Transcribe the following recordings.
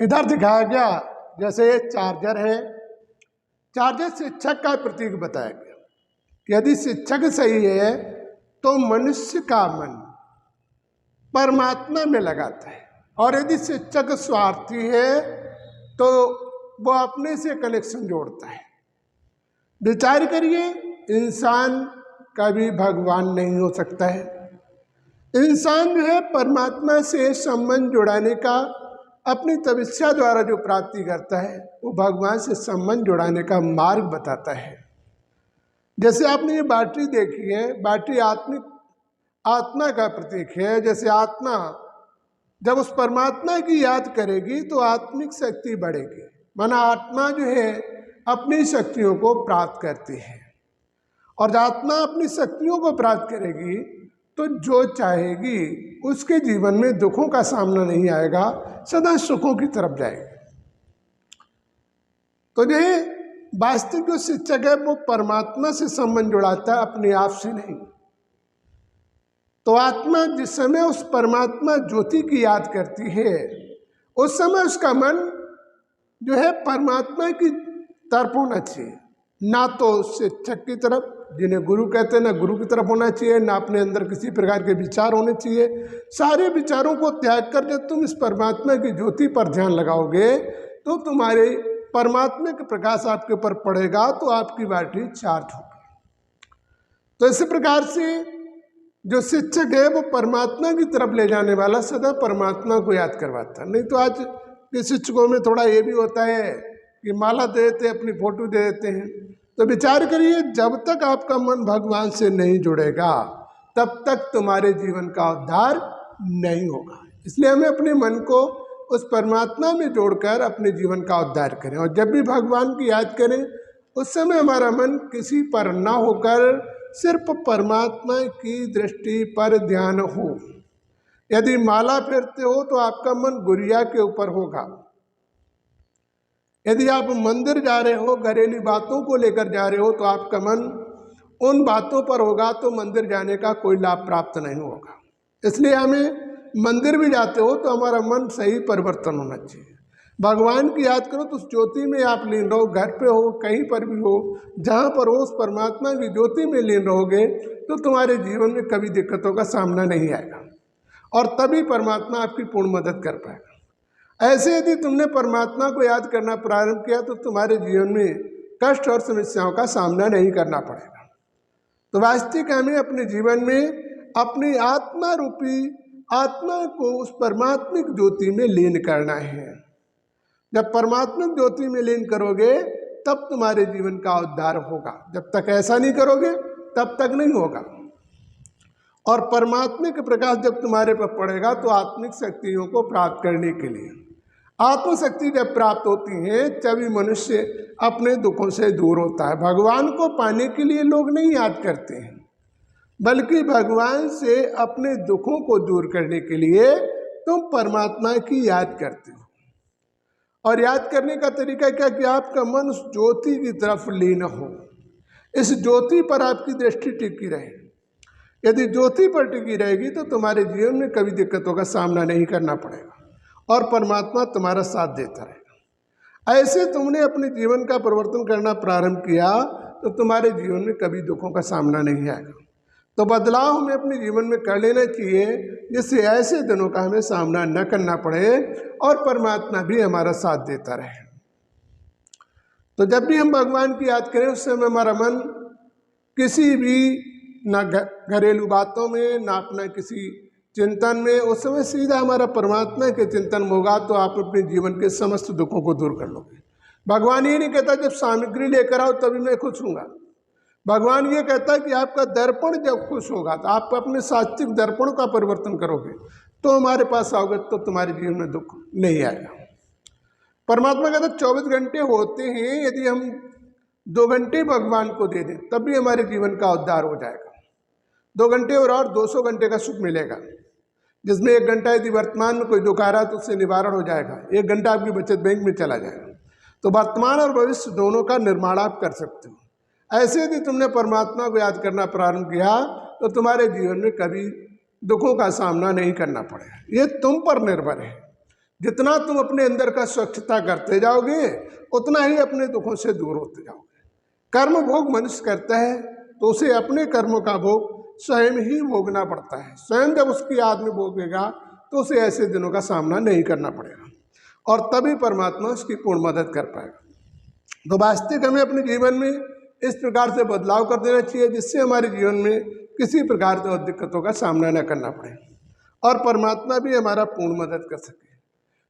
इधर दिखाया गया जैसे ये चार्जर है। चार्जर शिक्षक का प्रतीक बताया गया कि यदि शिक्षक सही है तो मनुष्य का मन परमात्मा में लगाता है, और यदि शिक्षक स्वार्थी है तो वो अपने से कनेक्शन जोड़ता है। विचार करिए, इंसान कभी भगवान नहीं हो सकता है। इंसान जो है परमात्मा से संबंध जुड़ाने का अपनी तपस्या द्वारा जो प्राप्ति करता है वो भगवान से संबंध जुड़ाने का मार्ग बताता है। जैसे आपने ये बैटरी देखी है, बैटरी आत्मा का प्रतीक है। जैसे आत्मा जब उस परमात्मा की याद करेगी तो आत्मिक शक्ति बढ़ेगी, माना आत्मा जो है अपनी शक्तियों को प्राप्त करती है, और जब आत्मा अपनी शक्तियों को प्राप्त करेगी तो जो चाहेगी उसके जीवन में दुखों का सामना नहीं आएगा, सदा सुखों की तरफ जाएगी। तो ये वास्तविक जो शिक्षक है वो परमात्मा से संबंध जुड़ाता है, अपने आप से नहीं। तो आत्मा जिस समय उस परमात्मा ज्योति की याद करती है उस समय उसका मन जो है परमात्मा की तरफ होना चाहिए, ना तो शिक्षक की तरफ जिन्हें गुरु कहते हैं, ना गुरु की तरफ होना चाहिए, ना अपने अंदर किसी प्रकार के विचार होने चाहिए। सारे विचारों को त्याग कर जब तुम इस परमात्मा की ज्योति पर ध्यान लगाओगे तो तुम्हारे परमात्मा के प्रकाश आपके ऊपर पड़ेगा तो आपकी बैटरी चार्ज होगी। तो इसी प्रकार से जो शिक्षक है वो परमात्मा की तरफ ले जाने वाला सदा परमात्मा को याद करवाता। नहीं तो आज के शिक्षकों में थोड़ा ये भी होता है कि माला दे देते, अपनी फोटो दे देते हैं। तो विचार करिए, जब तक आपका मन भगवान से नहीं जुड़ेगा तब तक तुम्हारे जीवन का उद्धार नहीं होगा। इसलिए हमें अपने मन को उस परमात्मा में जोड़कर अपने जीवन का उद्धार करें, और जब भी भगवान की याद करें उस समय हमारा मन किसी पर ना होकर सिर्फ परमात्मा की दृष्टि पर ध्यान हो। यदि माला फेरते हो तो आपका मन गुड़िया के ऊपर होगा। यदि आप मंदिर जा रहे हो, घरेलू बातों को लेकर जा रहे हो तो आपका मन उन बातों पर होगा, तो मंदिर जाने का कोई लाभ प्राप्त नहीं होगा। इसलिए हमें मंदिर भी जाते हो तो हमारा मन सही परिवर्तन होना चाहिए। भगवान की याद करो तो उस ज्योति में आप लीन रहो, घर पे हो, कहीं पर भी हो, जहाँ पर हो उस परमात्मा की ज्योति में लीन रहोगे तो तुम्हारे जीवन में कभी दिक्कतों का सामना नहीं आएगा, और तभी परमात्मा आपकी पूर्ण मदद कर पाएगा। ऐसे यदि तुमने परमात्मा को याद करना प्रारंभ किया तो तुम्हारे जीवन में कष्ट और समस्याओं का सामना नहीं करना पड़ेगा। तो वास्तविक हमें अपने जीवन में अपनी आत्मा रूपी आत्मा को उस परमात्मिक ज्योति में लीन करना है। जब परमात्मिक ज्योति में लीन करोगे तब तुम्हारे जीवन का उद्धार होगा। जब तक ऐसा नहीं करोगे तब तक नहीं होगा। और परमात्मिक प्रकाश जब तुम्हारे पर पड़ेगा तो आत्मिक शक्तियों को प्राप्त करने के लिए, आत्मशक्ति जब प्राप्त होती है तभी मनुष्य अपने दुखों से दूर होता है। भगवान को पाने के लिए लोग नहीं याद करते हैं, बल्कि भगवान से अपने दुखों को दूर करने के लिए तुम परमात्मा की याद करते हो। और याद करने का तरीका क्या कि आपका मन उस ज्योति की तरफ लीन हो, इस ज्योति पर आपकी दृष्टि टिकी रहे। यदि ज्योति पर टिकी रहेगी तो तुम्हारे जीवन में कभी दिक्कतों का सामना नहीं करना पड़ेगा और परमात्मा तुम्हारा साथ देता रहेगा। ऐसे तुमने अपने जीवन का परिवर्तन करना प्रारंभ किया तो तुम्हारे जीवन में कभी दुखों का सामना नहीं आएगा। तो बदलाव हमें अपने जीवन में कर लेना चाहिए जिससे ऐसे दिनों का हमें सामना न करना पड़े और परमात्मा भी हमारा साथ देता रहे। तो जब भी हम भगवान की याद करें उस समय हमारा मन किसी भी ना घरेलू बातों में ना अपना किसी चिंतन में, उस समय सीधा हमारा परमात्मा के चिंतन में होगा तो आप अपने जीवन के समस्त दुखों को दूर कर लोगे। भगवान ये नहीं कहता जब सामग्री लेकर आओ तभी मैं खुश हूँगा। भगवान ये कहता है कि आपका दर्पण जब खुश होगा तो आप अपने सात्विक दर्पण का परिवर्तन करोगे तो हमारे पास आओगे तो तुम्हारे जीवन में दुख नहीं आएगा। परमात्मा कहता 24 घंटे होते हैं, यदि हम 2 घंटे भगवान को दे दें तब भी हमारे जीवन का उद्धार हो जाएगा। 2 घंटे और 200 घंटे का सुख मिलेगा, जिसमें 1 घंटा यदि वर्तमान में कोई दुख आ रहा है तो उससे निवारण हो जाएगा। 1 घंटा आपकी बचत बैंक में चला जाएगा। तो वर्तमान और भविष्य दोनों का निर्माण आप कर सकते हो। ऐसे यदि तुमने परमात्मा को याद करना प्रारंभ किया तो तुम्हारे जीवन में कभी दुखों का सामना नहीं करना पड़ेगा। ये तुम पर निर्भर है। जितना तुम अपने अंदर का स्वच्छता करते जाओगे उतना ही अपने दुखों से दूर होते जाओगे। कर्म भोग मनुष्य करता है तो उसे अपने कर्मों का भोग स्वयं ही भोगना पड़ता है। स्वयं जब उसकी आदमी भोगेगा तो उसे ऐसे दिनों का सामना नहीं करना पड़ेगा और तभी परमात्मा उसकी पूर्ण मदद कर पाएगा। तो वास्तविक हमें अपने जीवन में इस प्रकार से बदलाव कर देना चाहिए जिससे हमारे जीवन में किसी प्रकार से दिक्कतों का सामना न करना पड़े और परमात्मा भी हमारा पूर्ण मदद कर सके।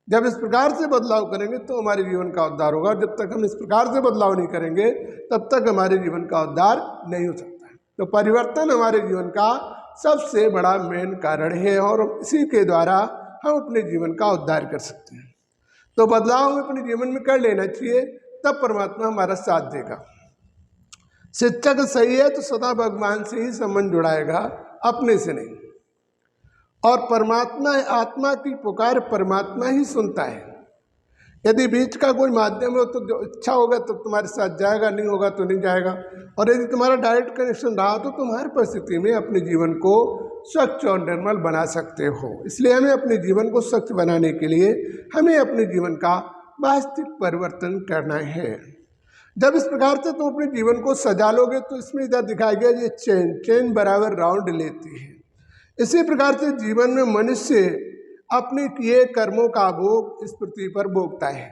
जब इस प्रकार से बदलाव करेंगे तो हमारे जीवन का उद्धार होगा। जब तक हम इस प्रकार से बदलाव नहीं करेंगे तब तक हमारे जीवन का उद्धार नहीं हो सकता है। तो परिवर्तन हमारे जीवन का सबसे बड़ा मेन कारण है और इसी के द्वारा हम अपने जीवन का उद्धार कर सकते हैं। तो बदलाव हमें अपने जीवन में कर लेना चाहिए, तब परमात्मा हमारा साथ देगा। शिक्षक सही है तो सदा भगवान से ही संबंध जुड़ाएगा, अपने से नहीं। और परमात्मा आत्मा की पुकार परमात्मा ही सुनता है। यदि बीच का कोई माध्यम हो तो जो इच्छा होगा तो तुम्हारे साथ जाएगा, नहीं होगा तो नहीं जाएगा। और यदि तुम्हारा डायरेक्ट कनेक्शन रहा तो तुम हर परिस्थिति में अपने जीवन को स्वच्छ और निर्मल बना सकते हो। इसलिए हमें अपने जीवन को स्वच्छ बनाने के लिए हमें अपने जीवन का वास्तविक परिवर्तन करना है। जब इस प्रकार से तुम अपने जीवन को सजा लोगे तो इसमें इधर दिखाया गया ये चेन बराबर राउंड लेती है। इसी प्रकार से जीवन में मनुष्य अपने किए कर्मों का भोग इस पृथ्वी पर भोगता है।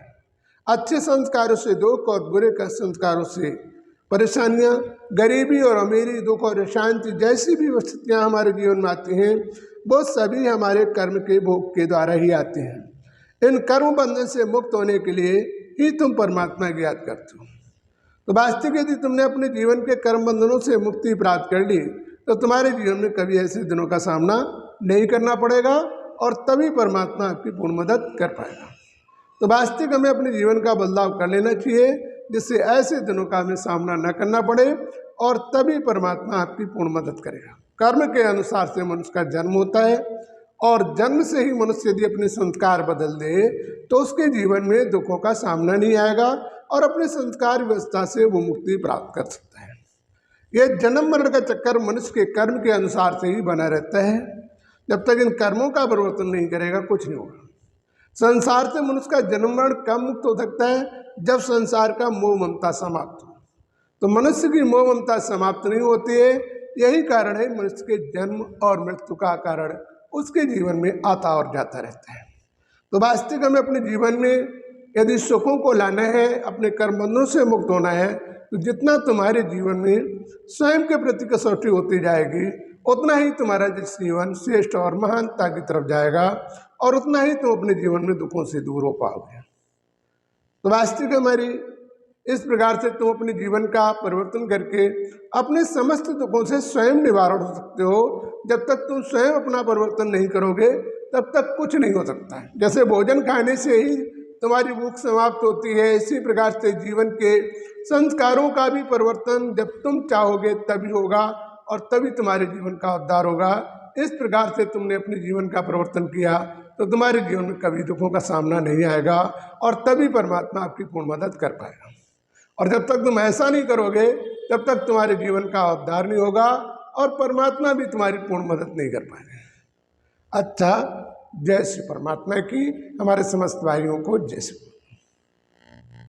अच्छे संस्कारों से दुख और बुरे संस्कारों से परेशानियां, गरीबी और अमीरी, दुख और अशांति जैसी भी स्थितियां हमारे जीवन में आती हैं वो सभी हमारे कर्म के भोग के द्वारा ही आते हैं। इन कर्म बंधन से मुक्त होने के लिए ही तुम परमात्मा की याद करते हो। तो वास्तविक यदि तुमने अपने जीवन के कर्म बंधनों से मुक्ति प्राप्त कर ली तो तुम्हारे जीवन में कभी ऐसे दिनों का सामना नहीं करना पड़ेगा और तभी परमात्मा आपकी पूर्ण मदद कर पाएगा। तो वास्तविक हमें अपने जीवन का बदलाव कर लेना चाहिए जिससे ऐसे दिनों का हमें सामना न करना पड़े और तभी परमात्मा आपकी पूर्ण मदद करेगा। कर्म के अनुसार से मनुष्य का जन्म होता है और जन्म से ही मनुष्य यदि अपने संस्कार बदल दे तो उसके जीवन में दुखों का सामना नहीं आएगा और अपने संस्कार व्यवस्था से वो मुक्ति प्राप्त कर सकता है। ये जन्म मरण का चक्कर मनुष्य के कर्म के अनुसार से ही बना रहता है। जब तक इन कर्मों का परिवर्तन नहीं करेगा कुछ नहीं होगा। संसार से मनुष्य का जन्म मरण कब मुक्त हो सकता है? जब संसार का मोह ममता समाप्त हो। तो मनुष्य की मोह ममता समाप्त नहीं होती है, यही कारण है मनुष्य के जन्म और मृत्यु का कारण उसके जीवन में आता और जाता रहता है। तो वास्तविक हमें अपने जीवन में यदि सुखों को लाना है, अपने कर्मबंधों से मुक्त होना है, तो जितना तुम्हारे जीवन में स्वयं के प्रति कसौटी होती जाएगी उतना ही तुम्हारा जीवन श्रेष्ठ और महानता की तरफ जाएगा और उतना ही तुम अपने जीवन में दुखों से दूर हो पाओगे। तो वास्तविक हमारी इस प्रकार से तुम अपने जीवन का परिवर्तन करके अपने समस्त दुखों से स्वयं निवारण हो सकते हो। जब तक तुम स्वयं अपना परिवर्तन नहीं करोगे तब तक कुछ नहीं हो सकता है। जैसे भोजन खाने से ही तुम्हारी भूख समाप्त होती है, इसी प्रकार से जीवन के संस्कारों का भी परिवर्तन जब तुम चाहोगे तभी होगा और तभी तुम्हारे जीवन का उद्धार होगा। इस प्रकार से तुमने अपने जीवन का परिवर्तन किया तो तुम्हारे जीवन में कभी दुखों का सामना नहीं आएगा और तभी परमात्मा आपकी पूर्ण मदद कर पाएगा। और जब तक तुम ऐसा नहीं करोगे तब तक तुम्हारे जीवन का उद्धार नहीं होगा और परमात्मा भी तुम्हारी पूर्ण मदद नहीं कर पाएगा। अच्छा, जय श्री परमात्मा की हमारे समस्त भाइयों को जय श्री।